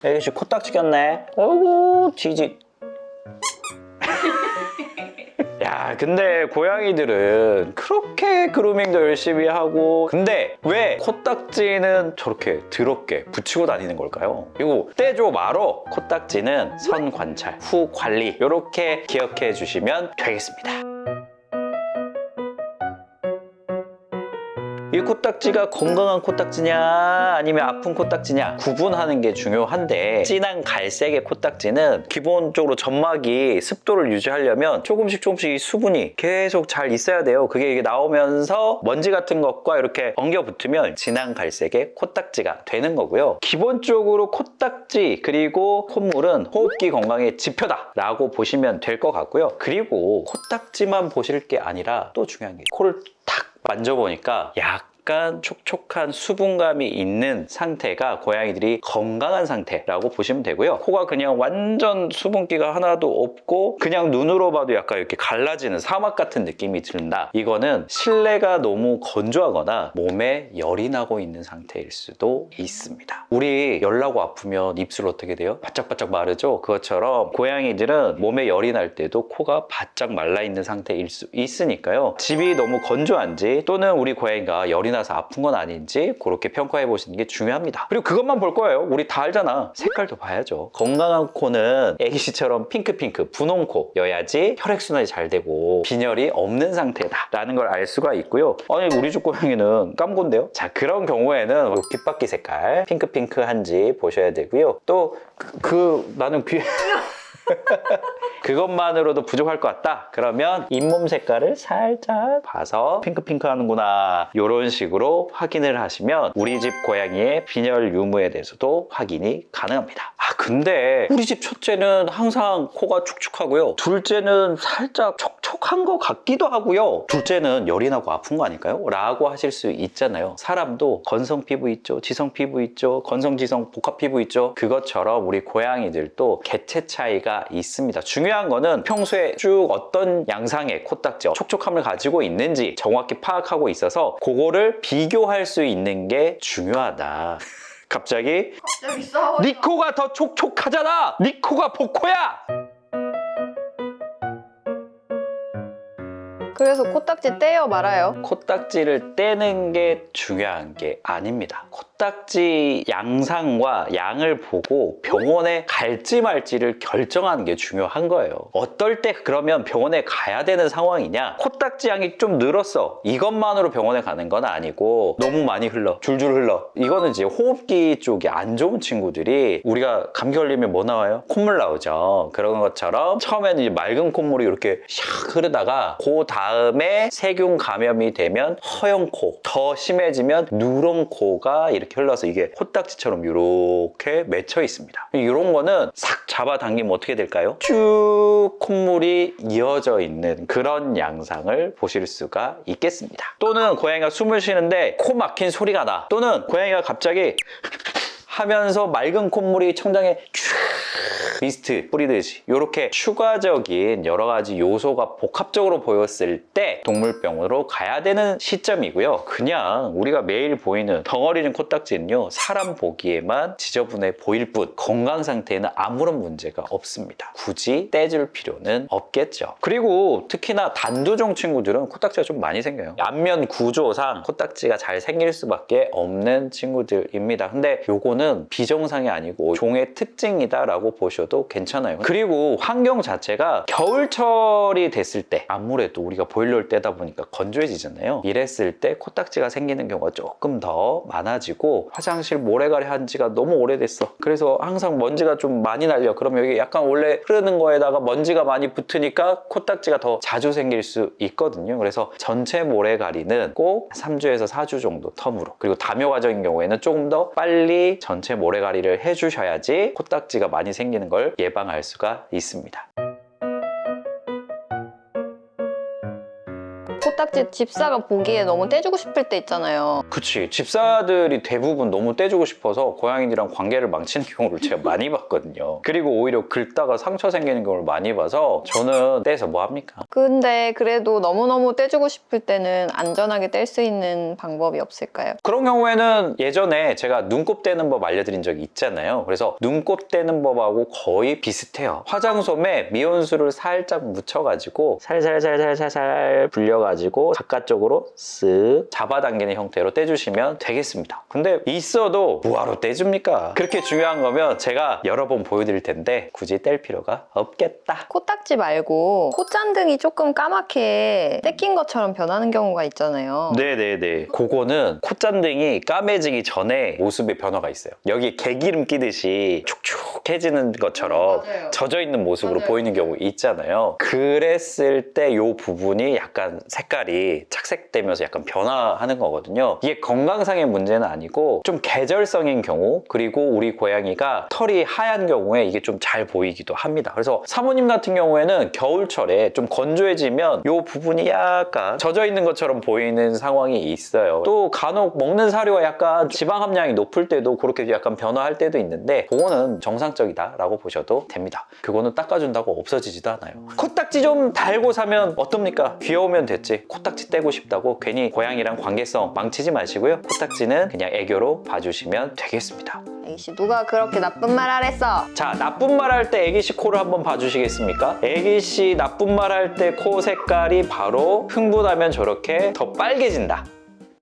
에이씨 코딱지 꼈네. 어이구 지지. 야, 근데 고양이들은 그렇게 그루밍도 열심히 하고, 근데 왜 코딱지는 저렇게 더럽게 붙이고 다니는 걸까요? 이거 떼줘 말어. 코딱지는 선 관찰, 후 관리, 이렇게 기억해 주시면 되겠습니다. 이 코딱지가 건강한 코딱지냐 아니면 아픈 코딱지냐 구분하는 게 중요한데, 진한 갈색의 코딱지는 기본적으로 점막이 습도를 유지하려면 조금씩 이 수분이 계속 잘 있어야 돼요. 그게 이게 나오면서 먼지 같은 것과 이렇게 엉겨 붙으면 진한 갈색의 코딱지가 되는 거고요. 기본적으로 코딱지 그리고 콧물은 호흡기 건강의 지표다 라고 보시면 될 것 같고요. 그리고 코딱지만 보실 게 아니라 또 중요한 게, 코를 탁 만져보니까 약간 촉촉한 수분감이 있는 상태가 고양이들이 건강한 상태라고 보시면 되고요. 코가 그냥 완전 수분기가 하나도 없고 그냥 눈으로 봐도 약간 이렇게 갈라지는 사막 같은 느낌이 든다. 이거는 실내가 너무 건조하거나 몸에 열이 나고 있는 상태일 수도 있습니다. 우리 열 나고 아프면 입술 어떻게 돼요? 바짝바짝 마르죠? 그것처럼 고양이들은 몸에 열이 날 때도 코가 바짝 말라 있는 상태일 수 있으니까요. 집이 너무 건조한지 또는 우리 고양이가 열이 나서 아픈 건 아닌지 그렇게 평가해 보시는 게 중요합니다. 그리고 그것만 볼 거예요. 우리 다 알잖아. 색깔도 봐야죠. 건강한 코는 애기씨처럼 핑크핑크 분홍 코여야지 혈액순환이 잘 되고 빈혈이 없는 상태다 라는 걸 알 수가 있고요. 아니 우리 집 고양이는 깜곤데요? 자, 그런 경우에는 귓바퀴 색깔 핑크핑크한지 보셔야 되고요. 또 나는 귀에 그것만으로도 부족할 것 같다 그러면 잇몸 색깔을 살짝 봐서 핑크핑크 하는구나, 이런 식으로 확인을 하시면 우리 집 고양이의 빈혈 유무에 대해서도 확인이 가능합니다. 근데 우리 집 첫째는 항상 코가 축축하고요, 둘째는 살짝 촉촉한 것 같기도 하고요, 둘째는 열이 나고 아픈 거 아닐까요? 라고 하실 수 있잖아요. 사람도 건성 피부 있죠, 지성 피부 있죠, 건성 지성 복합 피부 있죠. 그것처럼 우리 고양이들도 개체 차이가 있습니다. 중요한 거는 평소에 쭉 어떤 양상의 코딱지, 촉촉함을 가지고 있는지 정확히 파악하고 있어서 그거를 비교할 수 있는 게 중요하다. 갑자기 싸워요. 네 코가 더 촉촉하잖아, 네 코가 복코야. 그래서 코딱지 떼요 말아요? 코딱지를 떼는 게 중요한 게 아닙니다. 코딱지 양상과 양을 보고 병원에 갈지 말지를 결정하는 게 중요한 거예요. 어떨 때 그러면 병원에 가야 되는 상황이냐? 코딱지 양이 좀 늘었어, 이것만으로 병원에 가는 건 아니고 너무 많이 흘러, 줄줄 흘러, 이거는 이제 호흡기 쪽이 안 좋은 친구들이, 우리가 감기 걸리면 뭐 나와요? 콧물 나오죠. 그런 것처럼 처음에는 이제 맑은 콧물이 이렇게 샥 흐르다가 그 다음에 세균 감염이 되면 허연 코, 더 심해지면 누런 코가 이렇게 흘러서 이게 코딱지처럼 이렇게 맺혀 있습니다. 이런 거는 싹 잡아당기면 어떻게 될까요? 쭉 콧물이 이어져 있는 그런 양상을 보실 수가 있겠습니다. 또는 고양이가 숨을 쉬는데 코 막힌 소리가 나, 또는 고양이가 갑자기 하면서 맑은 콧물이 천장에 쭉 미스트 뿌리듯이 이렇게 추가적인 여러 가지 요소가 복합적으로 보였을 때 동물병원으로 가야 되는 시점이고요. 그냥 우리가 매일 보이는 덩어리는 코딱지는요, 사람 보기에만 지저분해 보일 뿐 건강 상태에는 아무런 문제가 없습니다. 굳이 떼줄 필요는 없겠죠. 그리고 특히나 단두종 친구들은 코딱지가 좀 많이 생겨요. 안면 구조상 코딱지가 잘 생길 수밖에 없는 친구들입니다. 근데 요거는 비정상이 아니고 종의 특징이다 라고 보셔도 괜찮아요. 그리고 환경 자체가 겨울철이 됐을 때 아무래도 우리가 보일러를 떼다 보니까 건조해지잖아요. 이랬을 때 코딱지가 생기는 경우가 조금 더 많아지고, 화장실 모래가리 한 지가 너무 오래됐어, 그래서 항상 먼지가 좀 많이 날려, 그러면 여기 약간 원래 흐르는 거에다가 먼지가 많이 붙으니까 코딱지가 더 자주 생길 수 있거든요. 그래서 전체 모래가리는 꼭 3주에서 4주 정도 텀으로, 그리고 담요 과정인 경우에는 조금 더 빨리 전체 모래가리를 해주셔야지 코딱지가 많이 생기는 걸 예방할 수가 있습니다. 코딱지 집사가 보기에 너무 떼주고 싶을 때 있잖아요. 그치. 집사들이 대부분 너무 떼주고 싶어서 고양이들이랑 관계를 망치는 경우를 제가 많이 봤거든요. 그리고 오히려 긁다가 상처 생기는 경우를 많이 봐서 저는 떼서 뭐 합니까? 근데 그래도 너무너무 떼주고 싶을 때는 안전하게 뗄 수 있는 방법이 없을까요? 그런 경우에는 예전에 제가 눈곱 떼는 법 알려드린 적이 있잖아요. 그래서 눈곱 떼는 법하고 거의 비슷해요. 화장솜에 미온수를 살짝 묻혀가지고 살살살살살살 불려가지고 바깥쪽으로 쓱 잡아당기는 형태로 떼주시면 되겠습니다. 근데 있어도 뭐하러 떼줍니까? 그렇게 중요한 거면 제가 여러 번 보여드릴 텐데 굳이 뗄 필요가 없겠다. 코딱지 말고 콧잔등이 조금 까맣게 떼낀 것처럼 변하는 경우가 있잖아요. 네네네. 그거는 콧잔등이 까매지기 전에 모습의 변화가 있어요. 여기 개기름 끼듯이 촉촉해지는 것처럼 맞아요. 젖어있는 모습으로 맞아요. 보이는 경우 있잖아요. 그랬을 때 이 부분이 약간 색깔이 착색되면서 약간 변화하는 거거든요. 이게 건강상의 문제는 아니고 좀 계절성인 경우, 그리고 우리 고양이가 털이 하얀 경우에 이게 좀 잘 보이기도 합니다. 그래서 사모님 같은 경우에는 겨울철에 좀 건조해지면 이 부분이 약간 젖어있는 것처럼 보이는 상황이 있어요. 또 간혹 먹는 사료가 약간 지방 함량이 높을 때도 그렇게 약간 변화할 때도 있는데 그거는 정상적이다라고 보셔도 됩니다. 그거는 닦아준다고 없어지지도 않아요. 코딱지 좀 달고 사면 어떻습니까? 귀여우면 됐지. 코딱지 떼고 싶다고 괜히 고양이랑 관계성 망치지 마시고요. 코딱지는 그냥 애교로 봐주시면 되겠습니다. 애기씨 누가 그렇게 나쁜 말 하랬어? 자, 나쁜 말 할 때 애기씨 코를 한번 봐주시겠습니까? 애기씨 나쁜 말 할 때 코 색깔이 바로 흥분하면 저렇게 더 빨개진다.